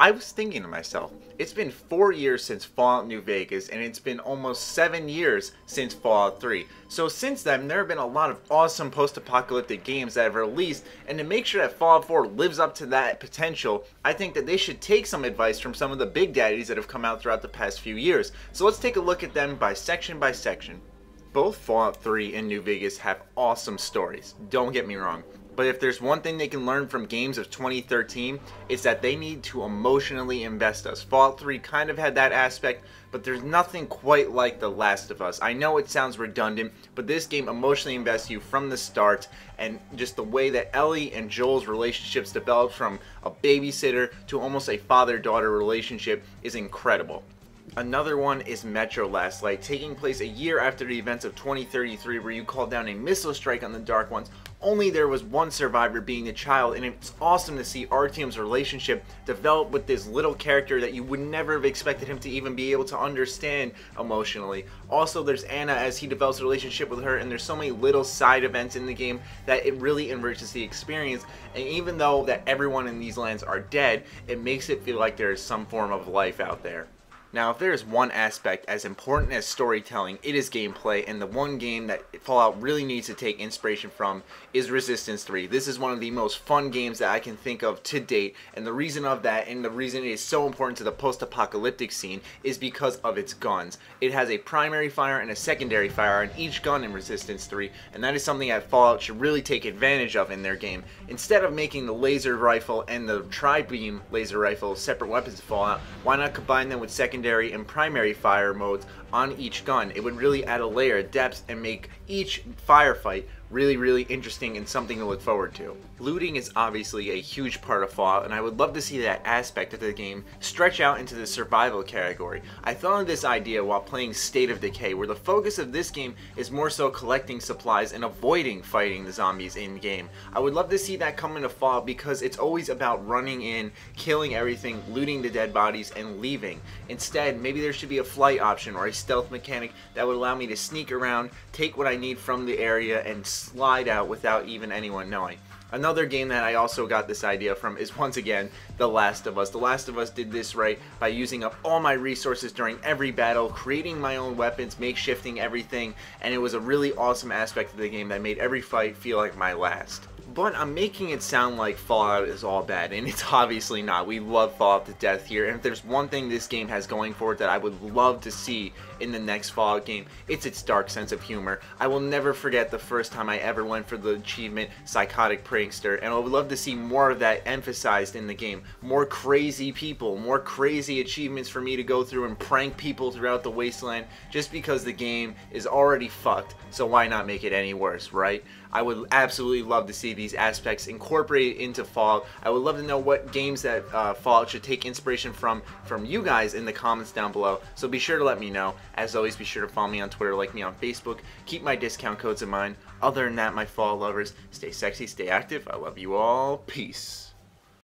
I was thinking to myself, it's been 4 years since Fallout New Vegas, and it's been almost 7 years since Fallout 3. So since then, there have been a lot of awesome post-apocalyptic games that have released, and to make sure that Fallout 4 lives up to that potential, I think that they should take some advice from some of the big daddies that have come out throughout the past few years. So let's take a look at them by section by section. Both Fallout 3 and New Vegas have awesome stories, don't get me wrong. But if there's one thing they can learn from games of 2013, it's that they need to emotionally invest us. Fallout 3 kind of had that aspect, but there's nothing quite like The Last of Us. I know it sounds redundant, but this game emotionally invests you from the start, and just the way that Ellie and Joel's relationships developed from a babysitter to almost a father-daughter relationship is incredible. Another one is Metro Last Light, taking place a year after the events of 2033, where you call down a missile strike on the Dark Ones. Only there was one survivor, being the child, and it's awesome to see Artyom's relationship develop with this little character that you would never have expected him to even be able to understand emotionally. Also, there's Anna as he develops a relationship with her, and there's so many little side events in the game that it really enriches the experience. And even though that everyone in these lands are dead, it makes it feel like there is some form of life out there. Now, if there is one aspect as important as storytelling, it is gameplay, and the one game that Fallout really needs to take inspiration from is Resistance 3. This is one of the most fun games that I can think of to date, and the reason of that, and the reason it is so important to the post-apocalyptic scene, is because of its guns. It has a primary fire and a secondary fire on each gun in Resistance 3, and that is something that Fallout should really take advantage of in their game. Instead of making the laser rifle and the tri-beam laser rifle separate weapons in Fallout, why not combine them with secondary and primary fire modes on each gun? It would really add a layer of depth and make each firefight really interesting and something to look forward to. Looting is obviously a huge part of Fallout, and I would love to see that aspect of the game stretch out into the survival category. I thought of this idea while playing State of Decay, where the focus of this game is more so collecting supplies and avoiding fighting the zombies in game. I would love to see that come into Fallout, because it's always about running in, killing everything, looting the dead bodies, and leaving. Instead, maybe there should be a flight option or a stealth mechanic that would allow me to sneak around, take what I need from the area, and slide out without even anyone knowing. Another game that I also got this idea from is, once again, The Last of Us. The Last of Us did this right by using up all my resources during every battle, creating my own weapons, makeshifting everything, and it was a really awesome aspect of the game that made every fight feel like my last. But I'm making it sound like Fallout is all bad, and it's obviously not. We love Fallout to death here, and if there's one thing this game has going for it that I would love to see in the next Fallout game, it's its dark sense of humor. I will never forget the first time I ever went for the achievement Psychotic Prankster, and I would love to see more of that emphasized in the game. More crazy people, more crazy achievements for me to go through and prank people throughout the wasteland, just because the game is already fucked, so why not make it any worse, right? I would absolutely love to see these aspects incorporated into Fallout. I would love to know what games that Fallout should take inspiration from you guys in the comments down below, so be sure to let me know. As always, be sure to follow me on Twitter, like me on Facebook, keep my discount codes in mind. Other than that, my Fallout lovers, stay sexy, stay active. I love you all. Peace.